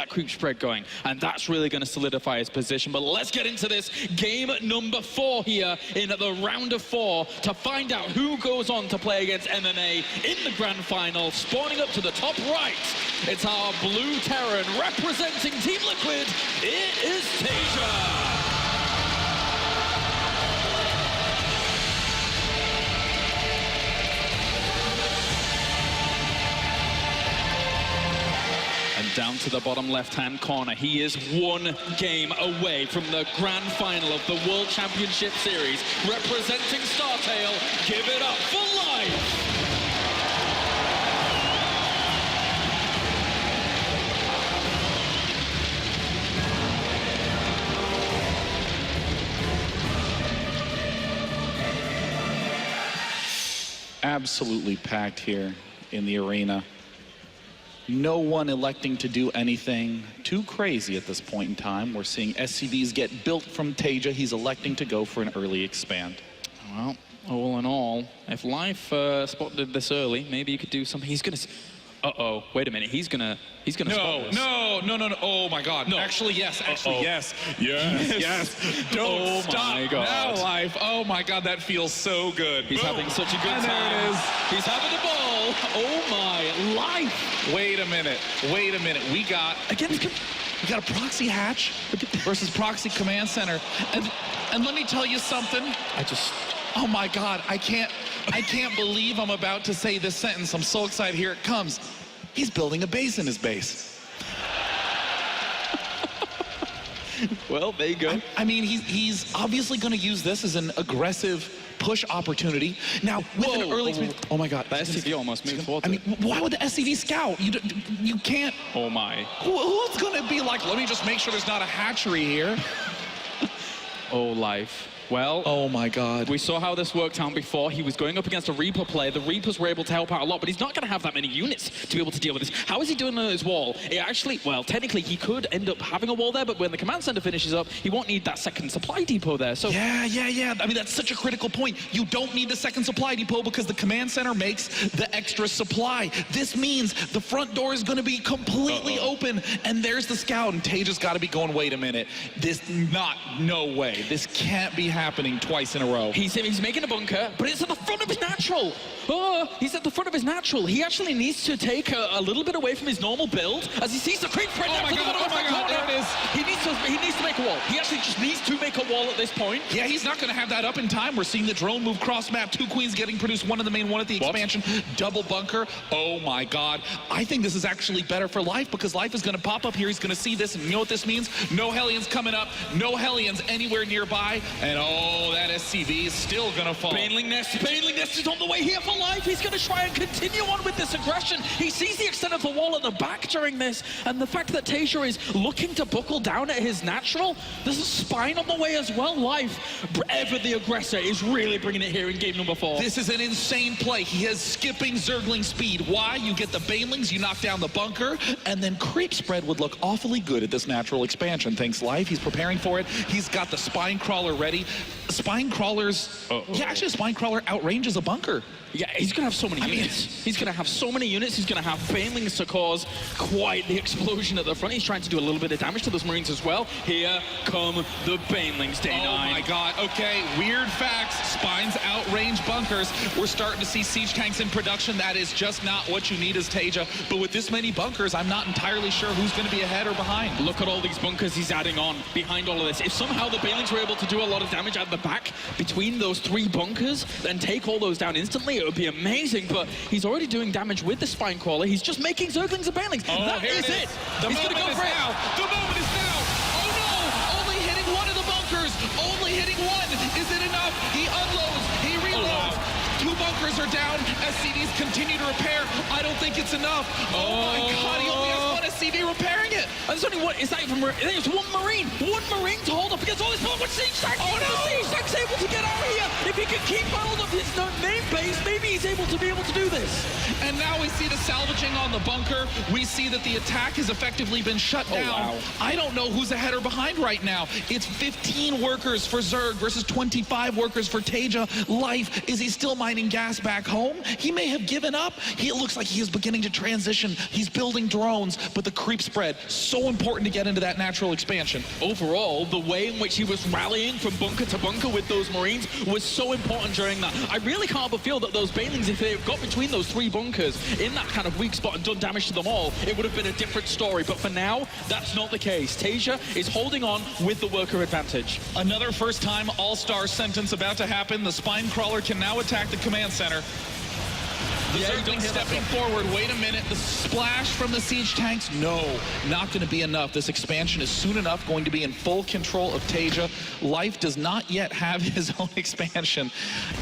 that creep spread going, and that's really going to solidify his position. But let's get into this game number 4 here in the round of 4 to find out who goes on to play against MMA in the grand final. Spawning up to the top right, it's our blue Terran representing Team Liquid. It is TaeJa. Down to the bottom left-hand corner, he is 1 game away from the grand final of the World Championship Series, representing StarTail. Give it up for life! Absolutely packed here in the arena. No one electing to do anything too crazy at this point in time. We're seeing SCVs get built from TaeJa. He's electing to go for an early expand. Well, all in all, if Life spotted this early, maybe you could do something. He's gonna. Uh-oh, wait a minute. He's gonna spot this. No. Oh my God. No. Actually, yes. Yes. Don't stop my God. now, Life. Oh my God, that feels so good. He's having such a good time. There it is. He's having the ball. Oh my Life. Wait a minute. We got a proxy hatch versus proxy command center, and let me tell you something. Oh my God, I can't believe I'm about to say this sentence. I'm so excited. Here it comes. He's building a base in his base. Well, there you go. I mean, he's obviously going to use this as an aggressive push opportunity. Now, with an early... Oh my God. The SCV almost moved towards it. I mean, why would the SCV scout? You can't... Oh my. Who's going to be like, let me just make sure there's not a hatchery here? Oh, Life. Well, oh my God. We saw how this worked out before. He was going up against a Reaper player. The Reapers were able to help out a lot, but he's not going to have that many units to be able to deal with this. How is he doing on his wall? It actually, well, technically, he could end up having a wall there, but when the command center finishes up, he won't need that second supply depot there. So yeah. I mean, that's such a critical point. You don't need the second supply depot because the command center makes the extra supply. This means the front door is going to be completely open, and there's the scout, and TaeJa's got to be going, wait a minute. No way. This can't be happening twice in a row. He's making a bunker, but it's at the front of his natural. Oh, he's at the front of his natural. He actually needs to take a little bit away from his normal build as he sees the creep spread down to the bottom of the corner. There it is. He needs to make a wall. He actually just needs to make a wall at this point. Yeah, he's not going to have that up in time. We're seeing the drone move cross map. 2 queens getting produced, 1 in the main, 1 at the expansion. Double bunker. Oh my God. I think this is actually better for Life because Life is going to pop up here. He's going to see this, and you know what this means? No Hellions coming up. No Hellions anywhere nearby. And oh, that SCV is still going to fall. Baneling Nest is on the way here for Life. He's going to try and continue on with this aggression. He sees the extent of the wall at the back during this, and the fact that TaeJa is looking to buckle down at his natural, there's a spine on the way as well. Life, ever the aggressor, is really bringing it here in game number 4. This is an insane play. He has skipping Zergling speed. Why? You get the Banelings, you knock down the bunker, and then creep spread would look awfully good at this natural expansion. Thanks, Life. He's preparing for it. He's got the spine crawler ready. Spine crawlers... Yeah, actually, a spine crawler outranges a bunker. Yeah, he's going to have so many units. He's going to have so many units. He's going to have Banelings to cause quite the explosion at the front. He's trying to do a little bit of damage to those Marines as well. Here come the Banelings, Day 9. Oh my God. Okay, weird facts. Spines outrange bunkers. We're starting to see siege tanks in production. That is just not what you need as TaeJa. But with this many bunkers, I'm not entirely sure who's going to be ahead or behind. Look at all these bunkers he's adding on behind all of this. If somehow the Banelings were able to do a lot of damage at the back between those 3 bunkers and take all those down instantly, it would be amazing. But he's already doing damage with the spine crawler. He's just making Zerglings and Banelings. Oh, that is it. He's going to go for it. The moment is now. Oh no! Only hitting 1 of the bunkers. Only hitting 1. Is it enough? He unloads. He reloads. 2 bunkers are down. SCVs continue to repair. I don't think it's enough. Oh my God! He only has 1 SCV repairing it. And there's only one. Is that even? There's 1 Marine. 1 Marine to hold up against all this. One siege tank. Oh no! The siege tank's able to get out of here. If he can keep hold of his main base, maybe he's able to do this. And now we see the salvaging on the bunker. We see that the attack has effectively been shut down. Wow. I don't know who's ahead or behind right now. It's 15 workers for Zerg versus 25 workers for TaeJa. Life, is he still mining gas back home? He may have given up. It looks like he is beginning to transition. He's building drones, but the creep spread so so important to get into that natural expansion. Overall, the way in which he was rallying from bunker to bunker with those Marines was so important during that. I really can't but feel that those Banelings, if they got between those 3 bunkers in that kind of weak spot and done damage to them all, it would have been a different story. But for now, that's not the case. TaeJa is holding on with the worker advantage. Another first-time all-star sentence about to happen. The spine crawler can now attack the command center. The Zergling stepping forward. Wait a minute. The splash from the siege tanks. No, not going to be enough. This expansion is soon enough going to be in full control of TaeJa. Life does not yet have his own expansion.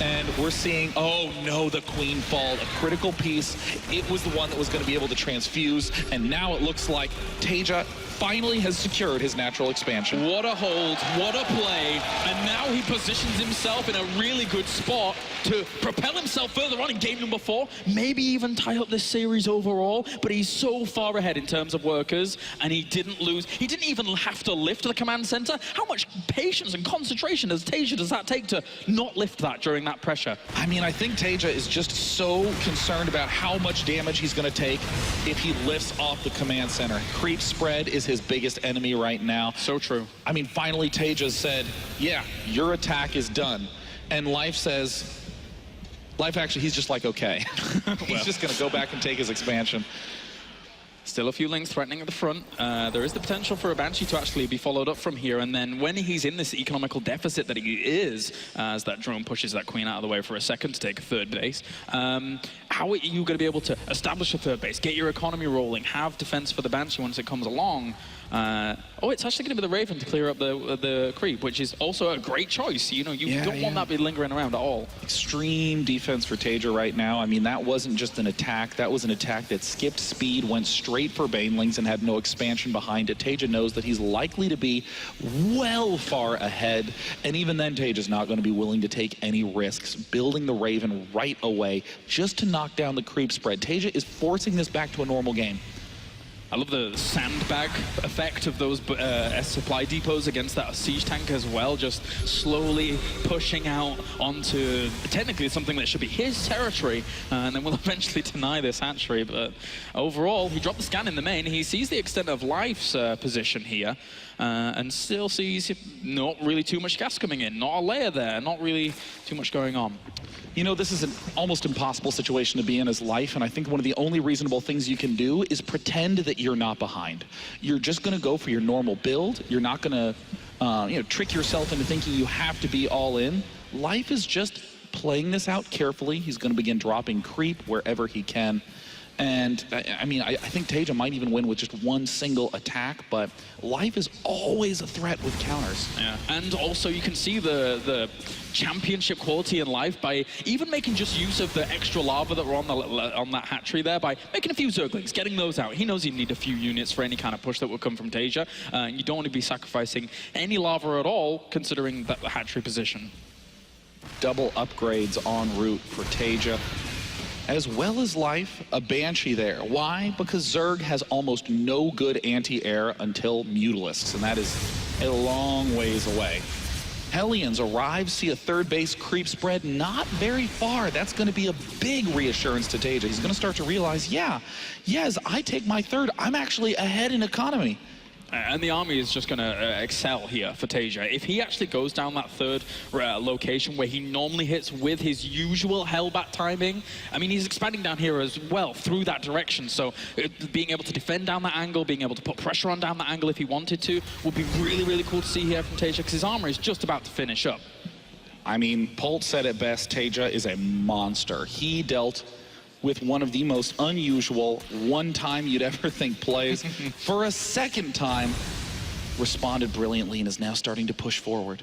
And we're seeing, oh no, the Queen fall. A critical piece. It was the one that was going to be able to transfuse. And now it looks like TaeJa finally has secured his natural expansion. What a hold, what a play, and now he positions himself in a really good spot to propel himself further on in game number 4, maybe even tie up this series overall, but he's so far ahead in terms of workers, and he didn't lose. He didn't even have to lift the command center. How much patience and concentration does that take to not lift that during that pressure? I mean, I think TaeJa is just so concerned about how much damage he's going to take if he lifts off the command center. Creep spread is his biggest enemy right now. So true. I mean, finally TaeJa said, yeah, your attack is done. And Life says, actually, he's just like, okay. He's just going to go back and take his expansion. Still a few links threatening at the front. There is the potential for a Banshee to actually be followed up from here, and then when he's in this economical deficit that he is, as that drone pushes that Queen out of the way for a second to take a 3rd base, how are you going to be able to establish a 3rd base, get your economy rolling, have defense for the Banshee once it comes along? Oh, it's actually going to be the Raven to clear up the creep, which is also a great choice. You know, you don't want that to be lingering around at all. Extreme defense for TaeJa right now. I mean, that wasn't just an attack. That was an attack that skipped speed, went straight for Banelings, and had no expansion behind it. TaeJa knows that he's likely to be well far ahead, and even then, TaeJa's not going to be willing to take any risks, building the Raven right away just to knock down the creep spread. TaeJa is forcing this back to a normal game. I love the sandbag effect of those supply depots against that siege tank as well, just slowly pushing out onto technically something that should be his territory, and then we'll eventually deny this hatchery. But overall, he dropped the scan in the main. He sees the extent of Life's position here, and still sees not really too much gas coming in, not a layer there, not really too much going on. You know, this is an almost impossible situation to be in as Life, and I think one of the only reasonable things you can do is pretend that you're not behind. You're just going to go for your normal build. You're not going to, trick yourself into thinking you have to be all in. Life is just playing this out carefully. He's going to begin dropping creep wherever he can. And I mean, I think TaeJa might even win with just one single attack, but Life is always a threat with counters. Yeah, and also you can see the championship quality in Life by even making just use of the extra lava that were on that hatchery there, by making a few Zerglings, getting those out. He knows he'd need a few units for any kind of push that would come from TaeJa. You don't want to be sacrificing any lava at all, considering that hatchery position. Double upgrades en route for TaeJa, as well as Life, a Banshee there. Why? Because Zerg has almost no good anti-air until Mutalisks, and that is a long ways away. Hellions arrive, see a 3rd base creep spread not very far. That's going to be a big reassurance to TaeJa. He's going to start to realize, as I take my 3rd, I'm actually ahead in economy. And the army is just going to excel here for TaeJa. If he actually goes down that 3rd location where he normally hits with his usual Hellbat timing, I mean, he's expanding down here as well through that direction. So being able to defend down that angle, being able to put pressure on down that angle if he wanted to, would be really, really cool to see here from TaeJa, because his armor is just about to finish up. I mean, Polt said it best, TaeJa is a monster. He dealt with one of the most unusual one-time you'd ever think plays. For a 2nd time, responded brilliantly and is now starting to push forward.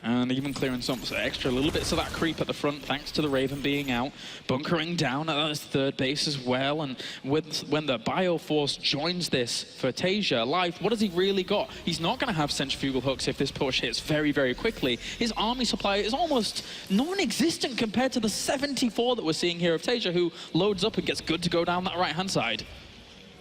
And even clearing some extra little bits of that creep at the front, thanks to the Raven being out, bunkering down at his 3rd base as well. And when the Bioforce joins this for TaeJa, Life, what has he really got? He's not going to have centrifugal hooks if this push hits very, very quickly. His army supply is almost non-existent compared to the 74 that we're seeing here of TaeJa, who loads up and gets good to go down that right-hand side.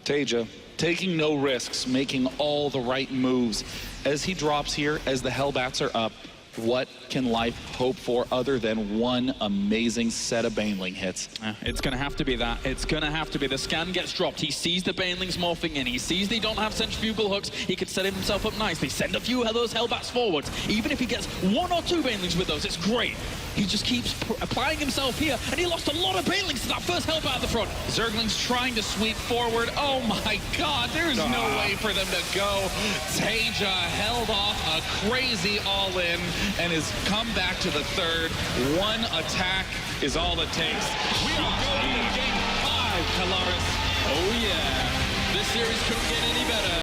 TaeJa taking no risks, making all the right moves. As he drops here, as the Hellbats are up, What can Life hope for other than one amazing set of Baneling hits? It's going to have to be that. It's going to have to be. The scan gets dropped. He sees the Banelings morphing in. He sees they don't have centrifugal hooks. He could set himself up nicely. Send a few of those Hellbats forwards. Even if he gets 1 or 2 Banelings with those, it's great. He just keeps applying himself here, and he lost a lot of Banelings to that first Hellbat at the front. Zergling's trying to sweep forward. Oh my God, there's no way for them to go. TaeJa held off a crazy all-in and has come back to the third. One attack is all it takes. We are going to game 5, Kalaris. Oh yeah, this series couldn't get any better.